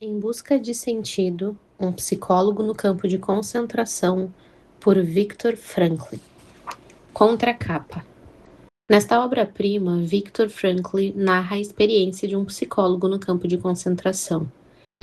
Em Busca de Sentido, um psicólogo no campo de concentração, por Viktor Frankl. Contracapa. Nesta obra-prima, Viktor Frankl narra a experiência de um psicólogo no campo de concentração.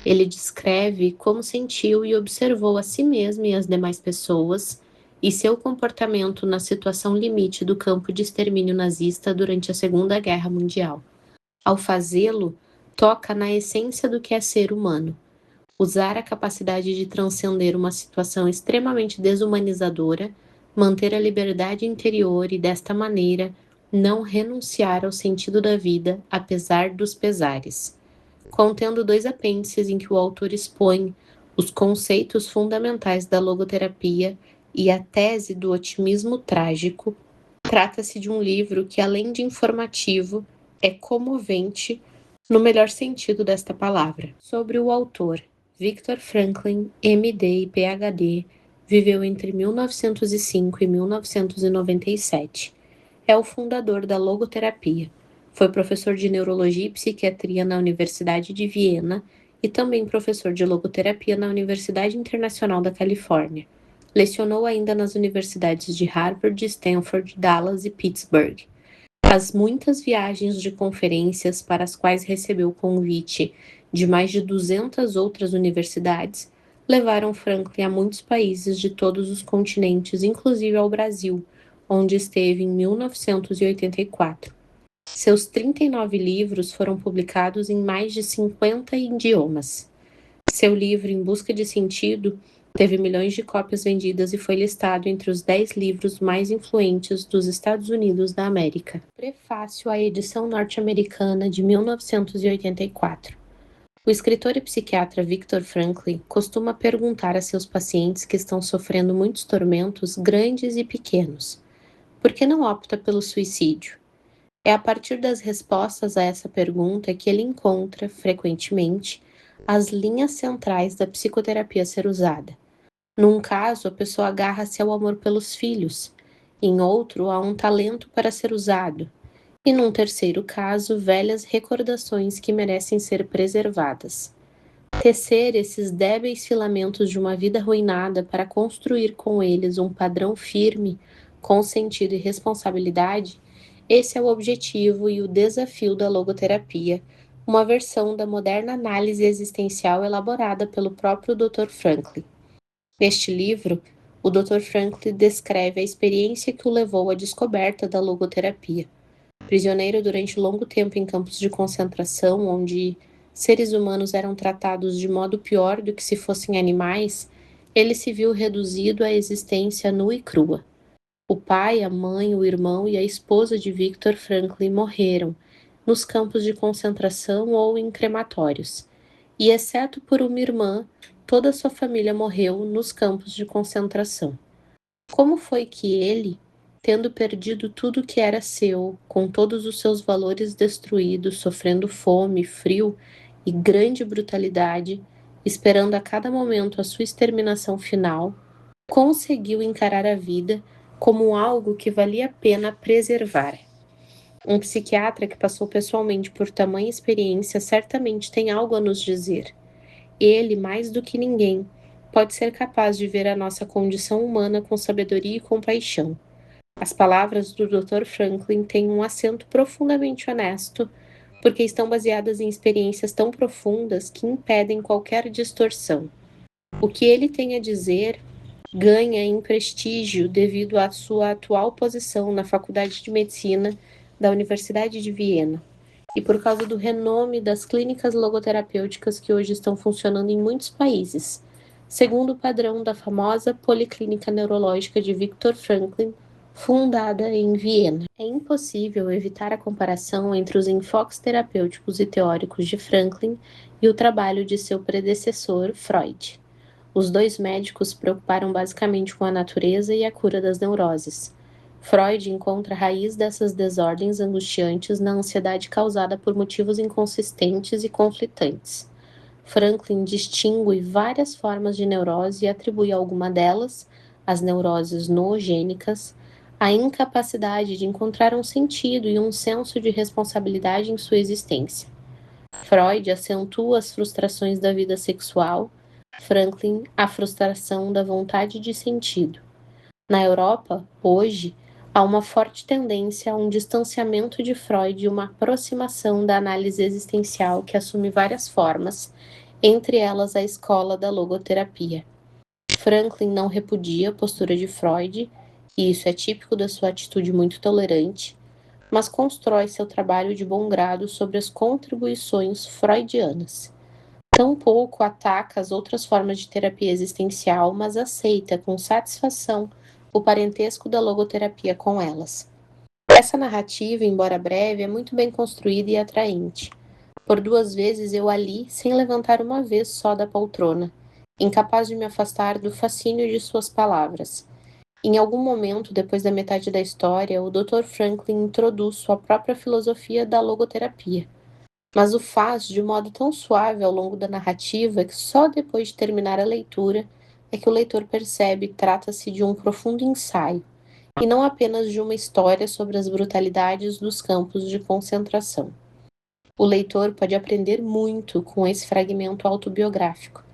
Ele descreve como sentiu e observou a si mesmo e as demais pessoas e seu comportamento na situação limite do campo de extermínio nazista durante a Segunda Guerra Mundial. Ao fazê-lo, toca na essência do que é ser humano. Usar a capacidade de transcender uma situação extremamente desumanizadora, manter a liberdade interior e, desta maneira, não renunciar ao sentido da vida, apesar dos pesares. Contendo dois apêndices em que o autor expõe os conceitos fundamentais da logoterapia e a tese do otimismo trágico, trata-se de um livro que, além de informativo, é comovente no melhor sentido desta palavra. Sobre o autor, Viktor Frankl, M.D. e Ph.D., viveu entre 1905 e 1997. É o fundador da logoterapia. Foi professor de neurologia e psiquiatria na Universidade de Viena e também professor de logoterapia na Universidade Internacional da Califórnia. Lecionou ainda nas universidades de Harvard, Stanford, Dallas e Pittsburgh. As muitas viagens de conferências para as quais recebeu o convite de mais de 200 outras universidades levaram Franklin a muitos países de todos os continentes, inclusive ao Brasil, onde esteve em 1984. Seus 39 livros foram publicados em mais de 50 idiomas. Seu livro Em Busca de Sentido teve milhões de cópias vendidas e foi listado entre os 10 livros mais influentes dos Estados Unidos da América. Prefácio à edição norte-americana de 1984. O escritor e psiquiatra Viktor Frankl costuma perguntar a seus pacientes que estão sofrendo muitos tormentos, grandes e pequenos: por que não opta pelo suicídio? É a partir das respostas a essa pergunta que ele encontra, frequentemente, as linhas centrais da psicoterapia a ser usada. Num caso, a pessoa agarra-se ao amor pelos filhos, em outro, há um talento para ser usado, e num terceiro caso, velhas recordações que merecem ser preservadas. Tecer esses débeis filamentos de uma vida arruinada para construir com eles um padrão firme, com sentido e responsabilidade, esse é o objetivo e o desafio da logoterapia, uma versão da moderna análise existencial elaborada pelo próprio Dr. Frankl. Neste livro, o Dr. Frankl descreve a experiência que o levou à descoberta da logoterapia. Prisioneiro durante longo tempo em campos de concentração, onde seres humanos eram tratados de modo pior do que se fossem animais, ele se viu reduzido à existência nua e crua. O pai, a mãe, o irmão e a esposa de Viktor Frankl morreram nos campos de concentração ou em crematórios, e exceto por uma irmã, toda a sua família morreu nos campos de concentração. Como foi que ele, tendo perdido tudo que era seu, com todos os seus valores destruídos, sofrendo fome, frio e grande brutalidade, esperando a cada momento a sua exterminação final, conseguiu encarar a vida como algo que valia a pena preservar? Um psiquiatra que passou pessoalmente por tamanha experiência certamente tem algo a nos dizer. Ele, mais do que ninguém, pode ser capaz de ver a nossa condição humana com sabedoria e compaixão. As palavras do Dr. Franklin têm um acento profundamente honesto, porque estão baseadas em experiências tão profundas que impedem qualquer distorção. O que ele tem a dizer ganha em prestígio devido à sua atual posição na Faculdade de Medicina da Universidade de Viena e por causa do renome das clínicas logoterapêuticas que hoje estão funcionando em muitos países, segundo o padrão da famosa Policlínica Neurológica de Viktor Frankl, fundada em Viena. É impossível evitar a comparação entre os enfoques terapêuticos e teóricos de Franklin e o trabalho de seu predecessor, Freud. Os dois médicos se preocuparam basicamente com a natureza e a cura das neuroses. Freud encontra a raiz dessas desordens angustiantes na ansiedade causada por motivos inconsistentes e conflitantes. Franklin distingue várias formas de neurose e atribui a alguma delas, as neuroses noogênicas, a incapacidade de encontrar um sentido e um senso de responsabilidade em sua existência. Freud acentua as frustrações da vida sexual, Franklin a frustração da vontade de sentido. Na Europa, hoje, há uma forte tendência a um distanciamento de Freud e uma aproximação da análise existencial que assume várias formas, entre elas a escola da logoterapia. Franklin não repudia a postura de Freud, e isso é típico da sua atitude muito tolerante, mas constrói seu trabalho de bom grado sobre as contribuições freudianas. Tampouco ataca as outras formas de terapia existencial, mas aceita com satisfação o parentesco da logoterapia com elas. Essa narrativa, embora breve, é muito bem construída e atraente. Por 2 vezes eu a li sem levantar uma vez só da poltrona, incapaz de me afastar do fascínio de suas palavras. Em algum momento, depois da metade da história, o Dr. Franklin introduz sua própria filosofia da logoterapia, mas o faz de modo tão suave ao longo da narrativa que só depois de terminar a leitura é que o leitor percebe que trata-se de um profundo ensaio, e não apenas de uma história sobre as brutalidades dos campos de concentração. O leitor pode aprender muito com esse fragmento autobiográfico.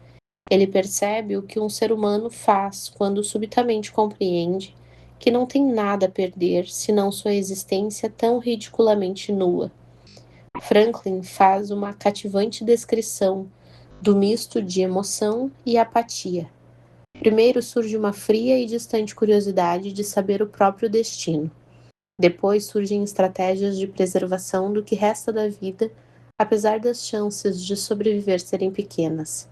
Ele percebe o que um ser humano faz quando subitamente compreende que não tem nada a perder senão sua existência tão ridiculamente nua. Franklin faz uma cativante descrição do misto de emoção e apatia. Primeiro surge uma fria e distante curiosidade de saber o próprio destino. Depois surgem estratégias de preservação do que resta da vida, apesar das chances de sobreviver serem pequenas.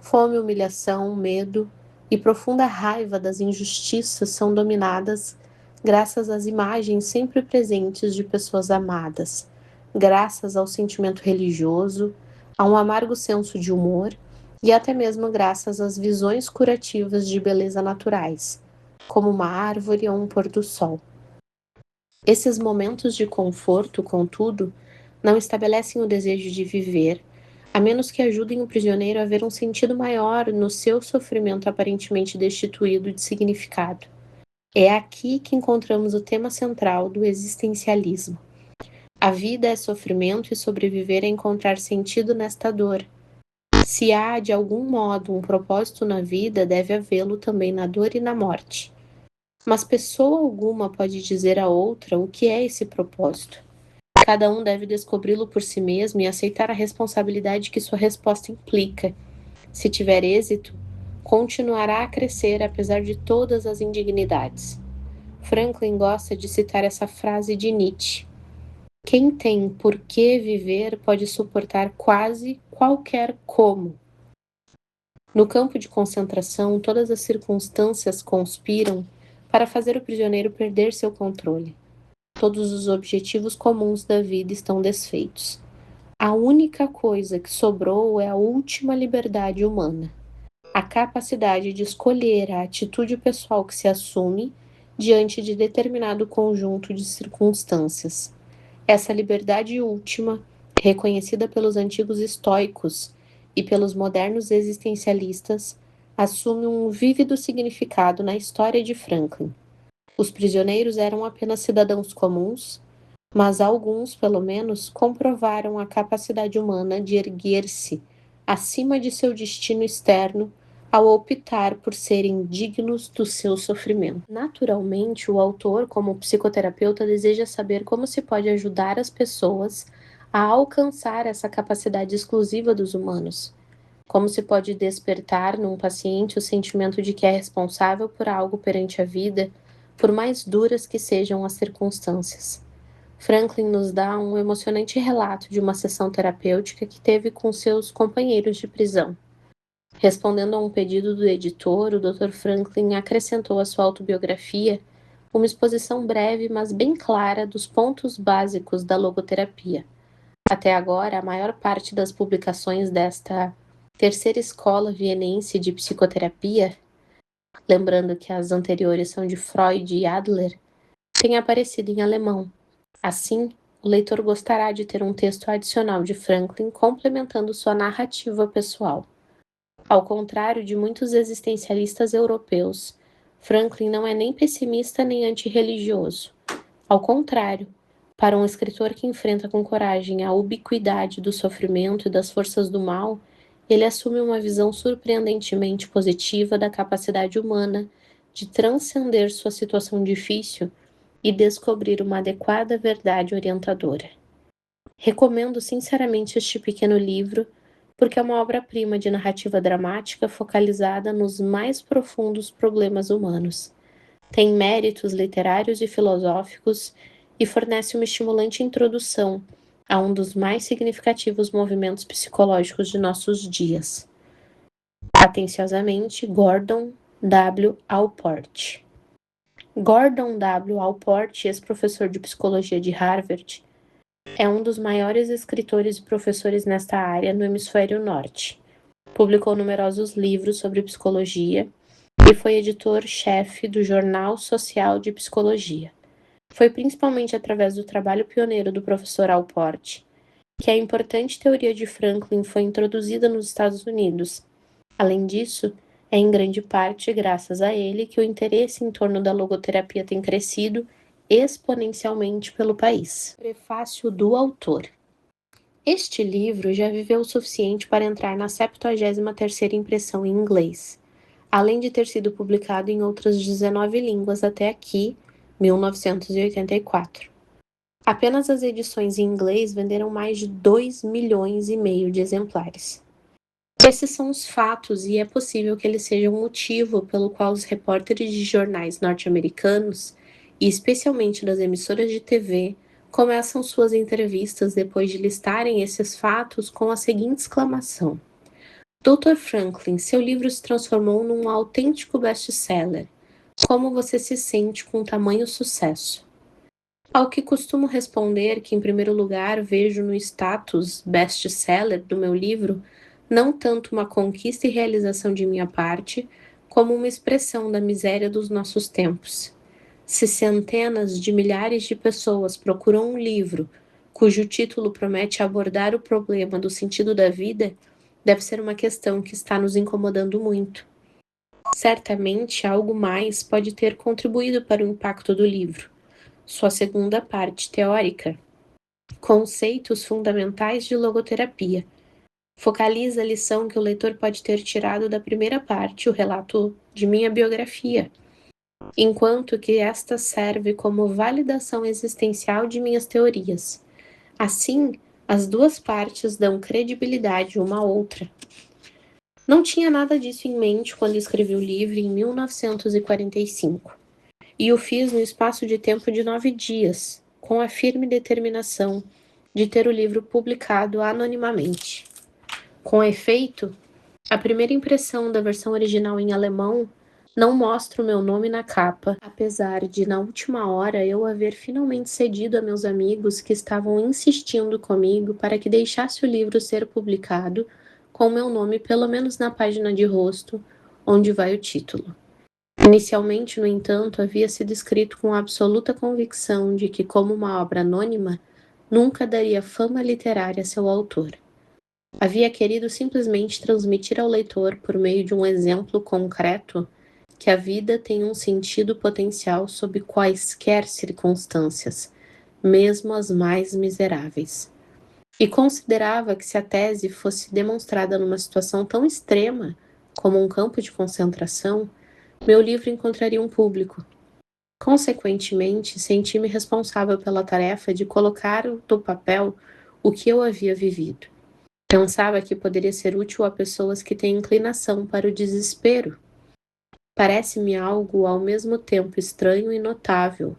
Fome, humilhação, medo e profunda raiva das injustiças são dominadas graças às imagens sempre presentes de pessoas amadas, graças ao sentimento religioso, a um amargo senso de humor e até mesmo graças às visões curativas de beleza naturais, como uma árvore ou um pôr do sol. Esses momentos de conforto, contudo, não estabelecem o desejo de viver, a menos que ajudem o prisioneiro a ver um sentido maior no seu sofrimento aparentemente destituído de significado. É aqui que encontramos o tema central do existencialismo. A vida é sofrimento e sobreviver é encontrar sentido nesta dor. Se há, de algum modo, um propósito na vida, deve havê-lo também na dor e na morte. Mas pessoa alguma pode dizer a outra o que é esse propósito. Cada um deve descobri-lo por si mesmo e aceitar a responsabilidade que sua resposta implica. Se tiver êxito, continuará a crescer apesar de todas as indignidades. Franklin gosta de citar essa frase de Nietzsche: quem tem por que viver pode suportar quase qualquer como. No campo de concentração, todas as circunstâncias conspiram para fazer o prisioneiro perder seu controle. Todos os objetivos comuns da vida estão desfeitos. A única coisa que sobrou é a última liberdade humana, a capacidade de escolher a atitude pessoal que se assume diante de determinado conjunto de circunstâncias. Essa liberdade última, reconhecida pelos antigos estoicos e pelos modernos existencialistas, assume um vívido significado na história de Franklin. Os prisioneiros eram apenas cidadãos comuns, mas alguns, pelo menos, comprovaram a capacidade humana de erguer-se acima de seu destino externo ao optar por serem dignos do seu sofrimento. Naturalmente, o autor, como psicoterapeuta, deseja saber como se pode ajudar as pessoas a alcançar essa capacidade exclusiva dos humanos. Como se pode despertar num paciente o sentimento de que é responsável por algo perante a vida, por mais duras que sejam as circunstâncias. Franklin nos dá um emocionante relato de uma sessão terapêutica que teve com seus companheiros de prisão. Respondendo a um pedido do editor, o Dr. Franklin acrescentou à sua autobiografia uma exposição breve, mas bem clara, dos pontos básicos da logoterapia. Até agora, a maior parte das publicações desta terceira escola vienense de psicoterapia, lembrando que as anteriores são de Freud e Adler, tem aparecido em alemão. Assim, o leitor gostará de ter um texto adicional de Franklin complementando sua narrativa pessoal. Ao contrário de muitos existencialistas europeus, Franklin não é nem pessimista nem antirreligioso. Ao contrário, Para um escritor que enfrenta com coragem a ubiquidade do sofrimento e das forças do mal, ele assume uma visão surpreendentemente positiva da capacidade humana de transcender sua situação difícil e descobrir uma adequada verdade orientadora. Recomendo sinceramente este pequeno livro, porque é uma obra-prima de narrativa dramática focalizada nos mais profundos problemas humanos. Tem méritos literários e filosóficos e fornece uma estimulante introdução a um dos mais significativos movimentos psicológicos de nossos dias. Atenciosamente, Gordon W. Allport. Gordon W. Allport, ex-professor de psicologia de Harvard, é um dos maiores escritores e professores nesta área no hemisfério norte. Publicou numerosos livros sobre psicologia e foi editor-chefe do Jornal Social de Psicologia. Foi principalmente através do trabalho pioneiro do professor Allport que a importante teoria de Franklin foi introduzida nos Estados Unidos. Além disso, é em grande parte graças a ele que o interesse em torno da logoterapia tem crescido exponencialmente pelo país. Prefácio do autor. Este livro já viveu o suficiente para entrar na 73ª impressão em inglês, além de ter sido publicado em outras 19 línguas até aqui, 1984. Apenas as edições em inglês venderam mais de 2,5 milhões de exemplares. Esses são os fatos e é possível que eles sejam o motivo pelo qual os repórteres de jornais norte-americanos, e especialmente das emissoras de TV, começam suas entrevistas depois de listarem esses fatos com a seguinte exclamação: Dr. Franklin, seu livro se transformou num autêntico best-seller. Como você se sente com tamanho sucesso? Ao que costumo responder que, em primeiro lugar, vejo no status best-seller do meu livro não tanto uma conquista e realização de minha parte, como uma expressão da miséria dos nossos tempos. Se centenas de milhares de pessoas procuram um livro cujo título promete abordar o problema do sentido da vida, deve ser uma questão que está nos incomodando muito. Certamente, algo mais pode ter contribuído para o impacto do livro. Sua segunda parte teórica, Conceitos Fundamentais de Logoterapia, focaliza a lição que o leitor pode ter tirado da primeira parte, o relato de minha biografia, enquanto que esta serve como validação existencial de minhas teorias. Assim, as duas partes dão credibilidade uma à outra. Não tinha nada disso em mente quando escrevi o livro em 1945, e o fiz no espaço de tempo de 9 dias, com a firme determinação de ter o livro publicado anonimamente. Com efeito, a primeira impressão da versão original em alemão não mostra o meu nome na capa, apesar de, na última hora, eu haver finalmente cedido a meus amigos que estavam insistindo comigo para que deixasse o livro ser publicado com o meu nome pelo menos na página de rosto, onde vai o título. Inicialmente, no entanto, havia sido escrito com absoluta convicção de que, como uma obra anônima, nunca daria fama literária a seu autor. Havia querido simplesmente transmitir ao leitor, por meio de um exemplo concreto, que a vida tem um sentido potencial sob quaisquer circunstâncias, mesmo as mais miseráveis. E considerava que se a tese fosse demonstrada numa situação tão extrema como um campo de concentração, meu livro encontraria um público. Consequentemente, senti-me responsável pela tarefa de colocar no papel o que eu havia vivido. Pensava que poderia ser útil a pessoas que têm inclinação para o desespero. Parece-me algo ao mesmo tempo estranho e notável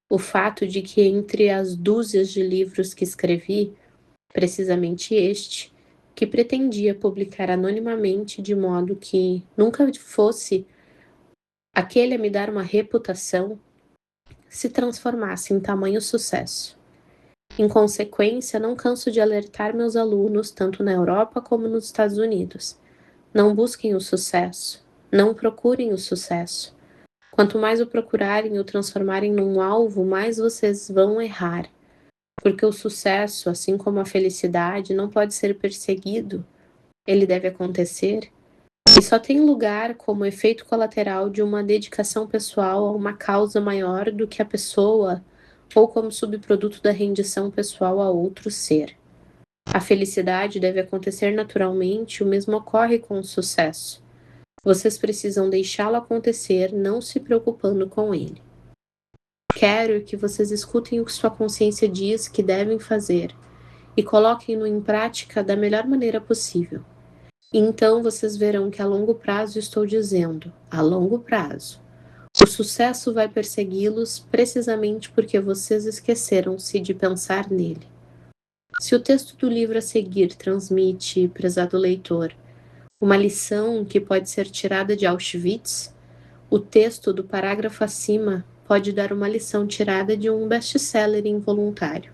o fato de que entre as dúzias de livros que escrevi, precisamente este, que pretendia publicar anonimamente de modo que nunca fosse aquele a me dar uma reputação, se transformasse em tamanho sucesso. Em consequência, não canso de alertar meus alunos, tanto na Europa como nos Estados Unidos. Não busquem o sucesso. Não procurem o sucesso. Quanto mais o procurarem e o transformarem num alvo, mais vocês vão errar. Porque o sucesso, assim como a felicidade, não pode ser perseguido. Ele deve acontecer. E só tem lugar como efeito colateral de uma dedicação pessoal a uma causa maior do que a pessoa ou como subproduto da rendição pessoal a outro ser. A felicidade deve acontecer naturalmente, o mesmo ocorre com o sucesso. Vocês precisam deixá-lo acontecer, não se preocupando com ele. Quero que vocês escutem o que sua consciência diz que devem fazer e coloquem-no em prática da melhor maneira possível. E então vocês verão que a longo prazo estou dizendo, a longo prazo. O sucesso vai persegui-los precisamente porque vocês esqueceram-se de pensar nele. Se o texto do livro a seguir transmite, prezado leitor, uma lição que pode ser tirada de Auschwitz, o texto do parágrafo acima pode dar uma lição tirada de um best-seller involuntário.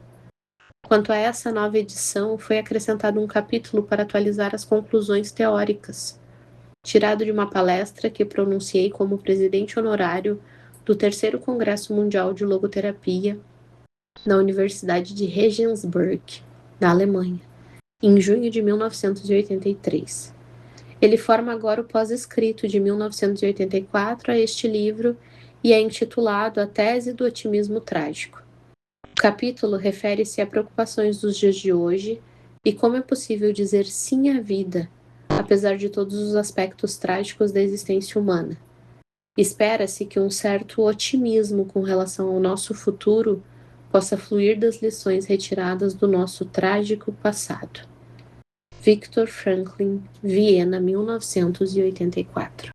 Quanto a essa nova edição, foi acrescentado um capítulo para atualizar as conclusões teóricas, tirado de uma palestra que pronunciei como presidente honorário do terceiro Congresso Mundial de Logoterapia na Universidade de Regensburg, na Alemanha, em junho de 1983. Ele forma agora o pós-escrito de 1984 a este livro e é intitulado A Tese do Otimismo Trágico. O capítulo refere-se a preocupações dos dias de hoje e como é possível dizer sim à vida, apesar de todos os aspectos trágicos da existência humana. Espera-se que um certo otimismo com relação ao nosso futuro possa fluir das lições retiradas do nosso trágico passado. Viktor Frankl, Viena, 1984.